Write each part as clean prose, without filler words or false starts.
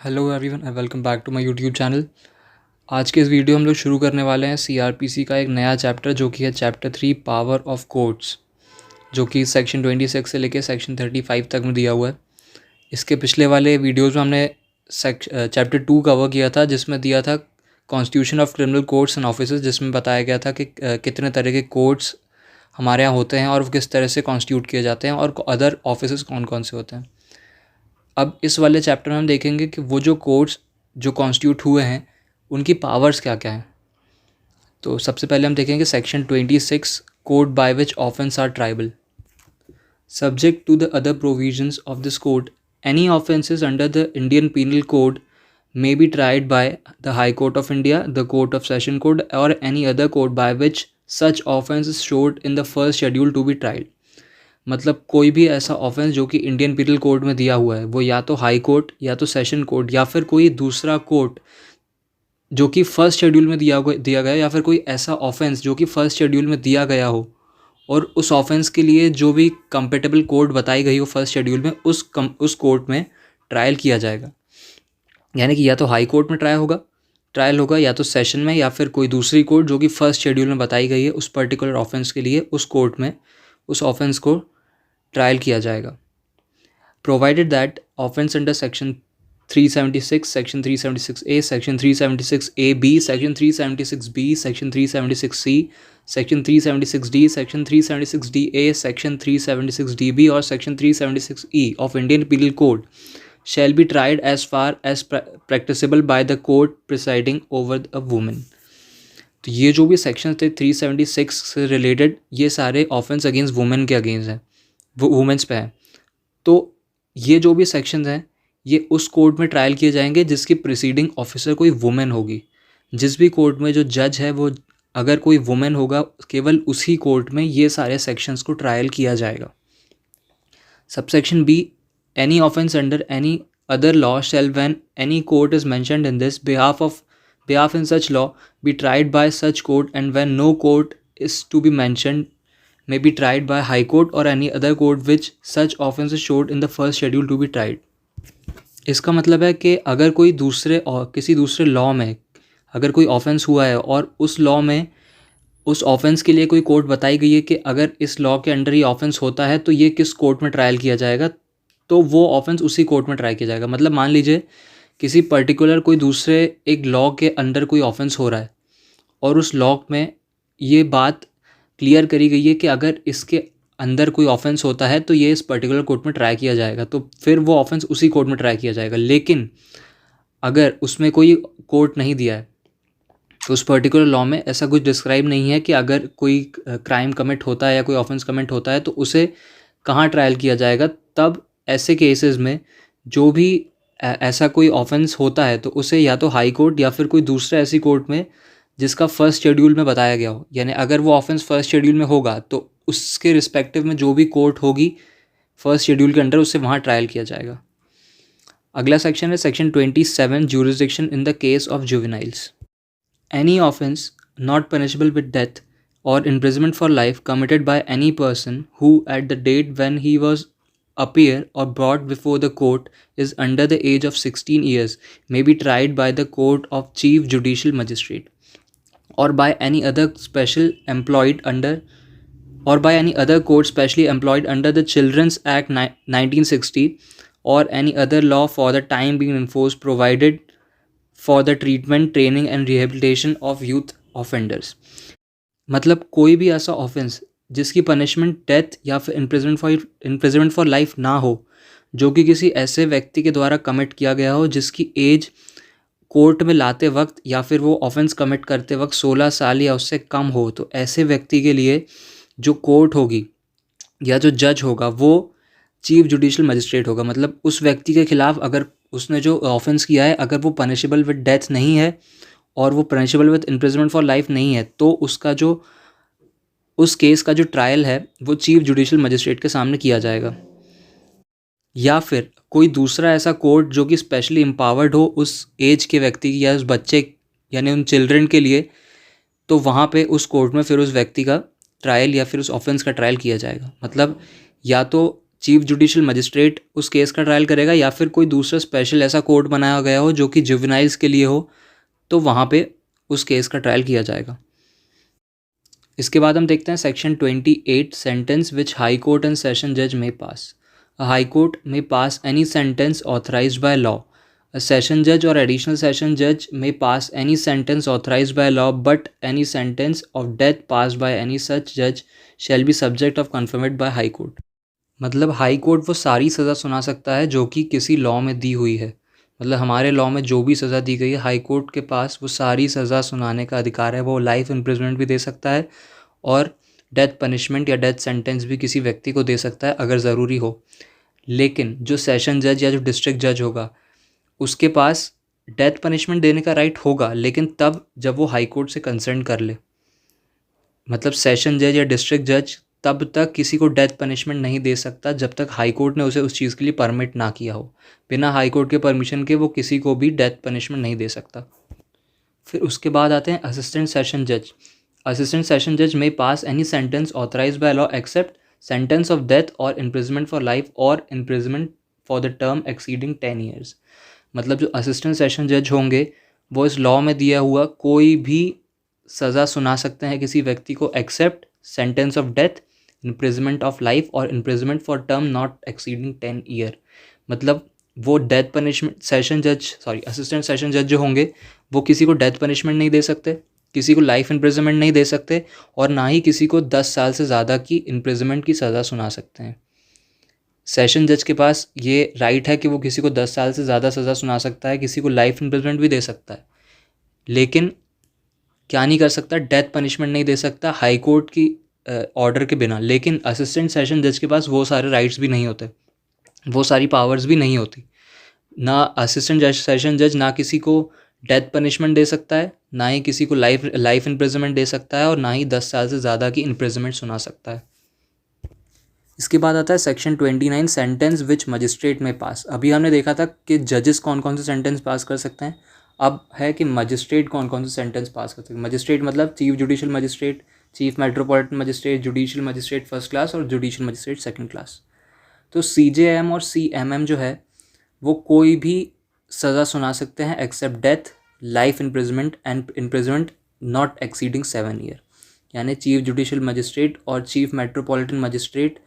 Hello everyone and welcome back to my YouTube channel. आज के इस वीडियो हम लोग शुरू करने वाले हैं सीआरपीसी का एक नया चैप्टर जो कि है चैप्टर 3 पावर ऑफ कोर्ट्स, जो कि सेक्शन 26 से लेकर सेक्शन 35 तक में दिया हुआ है। इसके पिछले वाले वीडियोज़ में हमने चैप्टर 2 कवर किया था, जिसमें दिया था constitution of criminal courts and offices, जिसमें बताया गया था कि कितने तरह के कोर्ट्स हमारे यहाँ होते हैं और वो किस तरह से कॉन्स्टिट्यूट किए जाते हैं और अदर ऑफिसेज कौन कौन से होते हैं। अब इस वाले चैप्टर में हम देखेंगे कि वो जो कोर्ट्स जो कॉन्स्टिट्यूट हुए हैं उनकी पावर्स क्या क्या हैं। तो सबसे पहले हम देखेंगे section 26, code by which offence are triable. Subject to the other provisions of this code, any offences under the Indian Penal Code may be tried by the High Court of India, the Court of Session Code, or any other court by which such offence is showed in the first schedule to be tried। मतलब कोई भी ऐसा offence जो कि Indian Penal code में दिया हुआ है वो या तो हाई कोर्ट या तो सेशन कोर्ट या फिर कोई दूसरा कोर्ट जो कि फर्स्ट शेड्यूल में दिया गया या फिर कोई ऐसा ऑफेंस जो कि फर्स्ट शेड्यूल में दिया गया हो और उस ऑफेंस के लिए जो भी कंपेटेबल कोर्ट बताई गई हो फर्स्ट शेड्यूल में उस कोर्ट में ट्रायल किया जाएगा। यानी कि या तो हाई कोर्ट में ट्रायल होगा या तो सेशन में या फिर कोई दूसरी कोर्ट जो कि फर्स्ट शेड्यूल में बताई गई है उस पर्टिकुलर ऑफेंस के लिए उस कोर्ट में उस ऑफेंस को ट्रायल किया जाएगा। Provided that offence under section 376, section 376A, section 376AB, section 376B, section 376C, section 376D, section 376DA, section 376DB और section 376E of Indian Penal Code shall be tried as far as practicable by the court presiding over a woman। तो ये जो भी section थे 376 से related ये सारे offence against women के अगेंस्ट हैं, वो वुमेंस पे हैं। तो ये जो भी सेक्शंस हैं ये उस कोर्ट में ट्रायल किए जाएंगे जिसकी प्रिसीडिंग ऑफिसर कोई वुमेन होगी। जिस भी कोर्ट में जो जज है वो अगर कोई वुमेन होगा केवल उसी कोर्ट में ये सारे सेक्शंस को ट्रायल किया जाएगा। Subsection B, any offense under any other law shall, when any court is mentioned in this behalf in such law, be tried by such court, and when no court is to be mentioned may be tried by high court or any other court which such offense is showed in the first schedule to be tried। इसका मतलब है कि अगर कोई किसी दूसरे law में अगर कोई ऑफेंस हुआ है और उस लॉ में उस ऑफेंस के लिए कोई कोर्ट बताई गई है कि अगर इस लॉ के अंडर ये ऑफेंस होता है तो ये किस कोर्ट में ट्रायल किया जाएगा, तो वो ऑफेंस उसी कोर्ट में ट्राई किया जाएगा। मतलब मान लीजिए किसी पर्टिकुलर कोई दूसरे एक लॉ के अंडर कोई ऑफेंस हो रहा है और उस लॉ में ये बात क्लियर करी गई है कि अगर इसके अंदर कोई ऑफेंस होता है तो ये इस पर्टिकुलर कोर्ट में ट्राई किया जाएगा, तो फिर वो ऑफेंस उसी कोर्ट में ट्राई किया जाएगा। लेकिन अगर उसमें कोई कोर्ट नहीं दिया है तो उस पर्टिकुलर लॉ में ऐसा कुछ डिस्क्राइब नहीं है कि अगर कोई क्राइम कमिट होता है या कोई ऑफेंस कमिट होता है तो उसे कहाँ ट्रायल किया जाएगा। तब ऐसे केसेस में जो भी ऐसा कोई ऑफेंस होता है तो उसे या तो हाई कोर्ट या फिर कोई दूसरा ऐसी कोर्ट में जिसका फर्स्ट शेड्यूल में बताया गया हो, यानी अगर वो ऑफेंस फर्स्ट शेड्यूल में होगा तो उसके रिस्पेक्टिव में जो भी कोर्ट होगी फर्स्ट शेड्यूल के अंडर उससे वहाँ ट्रायल किया जाएगा। अगला सेक्शन है section 27, jurisdiction in the case of juveniles. Any offence not punishable with death और imprisonment for life committed by any person who at the date when he was appear or brought before the court is under the age of 16 years may be tried by the court of chief judicial magistrate or by any other court specially employed under the Children's Act 1960 or any other law for the time being enforced provided for the treatment, training and rehabilitation of youth offenders। मतलब कोई भी ऐसा offence जिसकी punishment death या फिर imprisonment for life ना हो, जो कि किसी ऐसे व्यक्ति के द्वारा कमिट किया गया हो जिसकी एज कोर्ट में लाते वक्त या फिर वो ऑफेंस कमिट करते वक्त 16 साल या उससे कम हो, तो ऐसे व्यक्ति के लिए जो कोर्ट होगी या जो जज होगा वो चीफ जुडिशल मजिस्ट्रेट होगा। मतलब उस व्यक्ति के खिलाफ अगर उसने जो ऑफेंस किया है अगर वो पनिशेबल विद डेथ नहीं है और वो punishable with imprisonment for life नहीं है तो उस केस का जो ट्रायल है वो चीफ जुडिशल मजिस्ट्रेट के सामने किया जाएगा। या फिर कोई दूसरा ऐसा कोर्ट जो कि स्पेशली एम्पावर्ड हो उस एज के व्यक्ति या उस बच्चे यानी उन चिल्ड्रन के लिए, तो वहाँ पे उस कोर्ट में फिर उस व्यक्ति का ट्रायल या फिर उस ऑफेंस का ट्रायल किया जाएगा। मतलब या तो चीफ जुडिशियल मजिस्ट्रेट उस केस का ट्रायल करेगा या फिर कोई दूसरा स्पेशल ऐसा कोर्ट बनाया गया हो जो कि जुवेनाइल्स के लिए हो, तो वहाँ पे उस केस का ट्रायल किया जाएगा। इसके बाद हम देखते हैं section 28 sentence which high court and session जज may pass. A high court may pass any sentence authorised by law. A session judge or additional session judge may pass any sentence authorized by law, but any sentence of death passed by any such judge shall be subject of confinement by high court। मतलब high court वो सारी सज़ा सुना सकता है जो कि किसी लॉ में दी हुई है। मतलब हमारे लॉ में जो भी सज़ा दी गई है, हाई कोर्ट के पास वो सारी सज़ा सुनाने का अधिकार है। वो लाइफ इम्प्रिजनमेंट भी दे सकता है और डेथ पनिशमेंट या डेथ सेंटेंस भी किसी व्यक्ति को दे सकता है अगर ज़रूरी हो। लेकिन जो सेशन जज या जो डिस्ट्रिक्ट जज होगा उसके पास डेथ पनिशमेंट देने का राइट होगा, लेकिन तब जब वो हाई कोर्ट से कंसर्न कर ले। मतलब सेशन जज या डिस्ट्रिक्ट जज तब तक किसी को डेथ पनिशमेंट नहीं दे सकता जब तक हाई कोर्ट ने उसे उस चीज़ के लिए परमिट ना किया हो। बिना हाई कोर्ट के परमिशन के वो किसी को भी डेथ पनिशमेंट नहीं दे सकता। फिर उसके बाद आते हैं असिस्टेंट सेशन जज। असिस्टेंट सेशन जज may pass any sentence authorised by law except sentence of death और इम्प्रिजमेंट फॉर लाइफ और imprisonment for the term exceeding 10 years. मतलब जो असिस्टेंट सेशन जज होंगे वो इस लॉ में दिया हुआ कोई भी सज़ा सुना सकते हैं किसी व्यक्ति को except sentence of death, imprisonment of life और imprisonment for term not exceeding 10 year. मतलब वो डेथ पनिशमेंट असिस्टेंट सेशन जज जो होंगे वो किसी को डेथ पनिशमेंट नहीं दे सकते, किसी को लाइफ इम्प्रिजमेंट नहीं दे सकते और ना ही किसी को 10 साल से ज़्यादा की इम्प्रिजमेंट की सज़ा सुना सकते हैं। सेशन जज के पास ये राइट है कि वो किसी को 10 साल से ज़्यादा सज़ा सुना सकता है, किसी को लाइफ इम्प्रिजमेंट भी दे सकता है, लेकिन क्या नहीं कर सकता, डेथ पनिशमेंट नहीं दे सकता हाई कोर्ट की ऑर्डर के बिना। लेकिन असिस्टेंट सेशन जज के पास वो सारे राइट्स भी नहीं होते, वो सारी पावर्स भी नहीं होती। ना असिस्टेंट सेशन जज ना किसी को डेथ पनिशमेंट दे सकता है, ना ही किसी को लाइफ इम्प्रिजमेंट दे सकता है और ना ही 10 साल से ज़्यादा की इम्प्रिजमेंट सुना सकता है। इसके बाद आता है सेक्शन 29 सेंटेंस विच मजिस्ट्रेट में पास। अभी हमने देखा था कि जजेस कौन कौन से सेंटेंस पास कर सकते हैं, अब है कि मजिस्ट्रेट कौन कौन से सेंटेंस पास कर सकते हैं। मजिस्ट्रेट मतलब chief judicial magistrate, chief metropolitan magistrate, judicial magistrate first class और जुडिशियल मजिस्ट्रेट सेकंड क्लास। तो CJM और CMM जो है वो कोई भी सज़ा सुना सकते हैं except death, life imprisonment and imprisonment not exceeding 7 year. यानी चीफ जुडिशियल मजिस्ट्रेट और chief metropolitan magistrate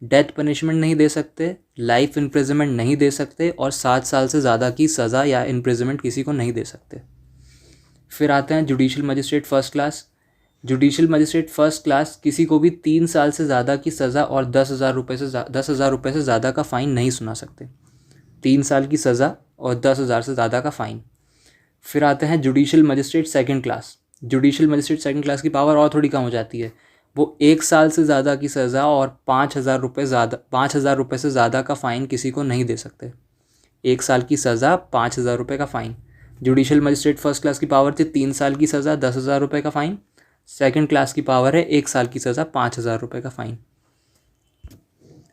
death punishment नहीं दे सकते, लाइफ इम्प्रिजमेंट नहीं दे सकते और 7 साल से ज़्यादा की सज़ा या इम्प्रिजमेंट किसी को नहीं दे सकते। फिर आते हैं judicial magistrate first class. Judicial magistrate first class किसी को भी 3 साल से ज़्यादा की सज़ा और 10,000 रुपये से ज़्यादा का फ़ाइन नहीं सुना सकते। 3 साल की सज़ा और 10,000 से ज़्यादा का फ़ाइन। फिर आते हैं judicial magistrate second class. Judicial magistrate second class की पावर और थोड़ी कम हो जाती है, वो 1 साल से ज़्यादा की सज़ा और 5,000 रुपये से ज़्यादा का फ़ाइन किसी को नहीं दे सकते। 1 साल की सज़ा, 5,000 रुपये का fine. Judicial magistrate first class की पावर थी 3 साल की सज़ा, 10,000 रुपये का फ़ाइन। सेकंड क्लास की पावर है 1 साल की सज़ा, 5,000 रुपये का फ़ाइन।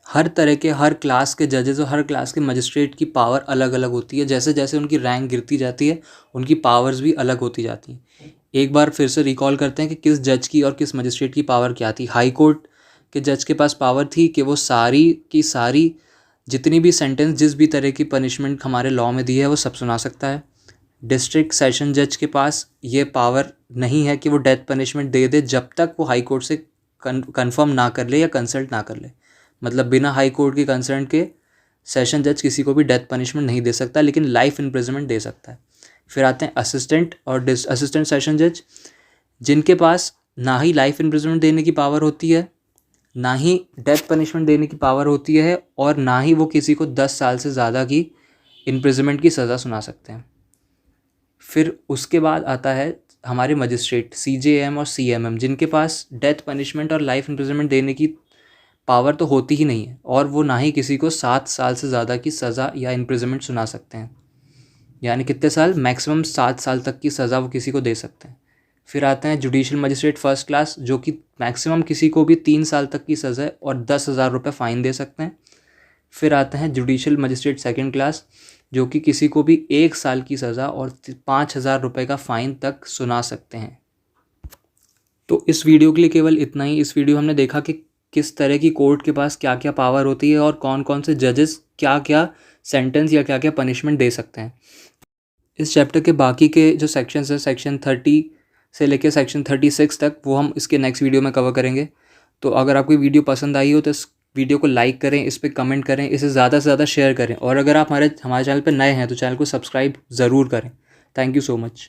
हर तरह के हर क्लास के जजेस और हर क्लास के मजिस्ट्रेट की पावर अलग अलग होती है। जैसे जैसे उनकी रैंक गिरती जाती है उनकी पावर्स भी अलग होती जाती हैं। एक बार फिर से रिकॉल करते हैं कि किस जज की और किस मजिस्ट्रेट की पावर क्या थी। हाई कोर्ट के जज के पास पावर थी कि वो सारी की सारी जितनी भी सेंटेंस, जिस भी तरह की पनिशमेंट हमारे लॉ में दी है वो सब सुना सकता है। डिस्ट्रिक्ट सेशन जज के पास ये पावर नहीं है कि वो डेथ पनिशमेंट दे दे जब तक वो हाई कोर्ट से कन्फर्म ना कर ले या कंसल्ट ना कर ले। मतलब बिना हाई कोर्ट के कंसर्न के सेशन जज किसी को भी डेथ पनिशमेंट नहीं दे सकता, लेकिन लाइफ इम्प्रिजमेंट दे सकता है। फिर आते हैं असिस्टेंट और असिस्टेंट सेशन जज, जिनके पास ना ही लाइफ इम्प्रिजमेंट देने की पावर होती है, ना ही डेथ पनिशमेंट देने की पावर होती है और ना ही वो किसी को 10 साल से ज़्यादा की इम्प्रिजमेंट की सज़ा सुना सकते हैं। फिर उसके बाद आता है हमारे मजिस्ट्रेट CJM और CMM, जिनके पास डेथ पनिशमेंट और लाइफ इम्प्रिजमेंट देने की पावर तो होती ही नहीं है और वो ना ही किसी को 7 साल से ज़्यादा की सज़ा या इम्प्रिजमेंट सुना सकते हैं। यानी कितने साल, मैक्सिमम 7 साल तक की सज़ा वो किसी को दे सकते हैं। फिर आते हैं जुडिशियल मजिस्ट्रेट फर्स्ट क्लास, जो कि मैक्सिमम किसी को भी 3 साल तक की सज़ा और 10,000 रुपये फ़ाइन दे सकते हैं। फिर आते हैं जुडिशियल मजिस्ट्रेट सेकंड क्लास, जो कि किसी को भी 1 साल की सज़ा और 5,000 रुपये का फ़ाइन तक सुना सकते हैं। तो इस वीडियो के लिए केवल इतना ही। इस वीडियो हमने देखा कि किस तरह की कोर्ट के पास क्या क्या पावर होती है और कौन कौन से जजेस क्या क्या सेंटेंस या क्या क्या पनिशमेंट दे सकते हैं। इस चैप्टर के बाकी के जो सेक्शंस हैं सेक्शन 30 से लेकर सेक्शन 36 तक वो हम इसके नेक्स्ट वीडियो में कवर करेंगे। तो अगर आपको वीडियो पसंद आई हो तो इस वीडियो को लाइक करें, इस पर कमेंट करें, इसे ज़्यादा से ज़्यादा शेयर करें और अगर आप हमारे चैनल पर नए हैं तो चैनल को सब्सक्राइब ज़रूर करें। Thank you so much.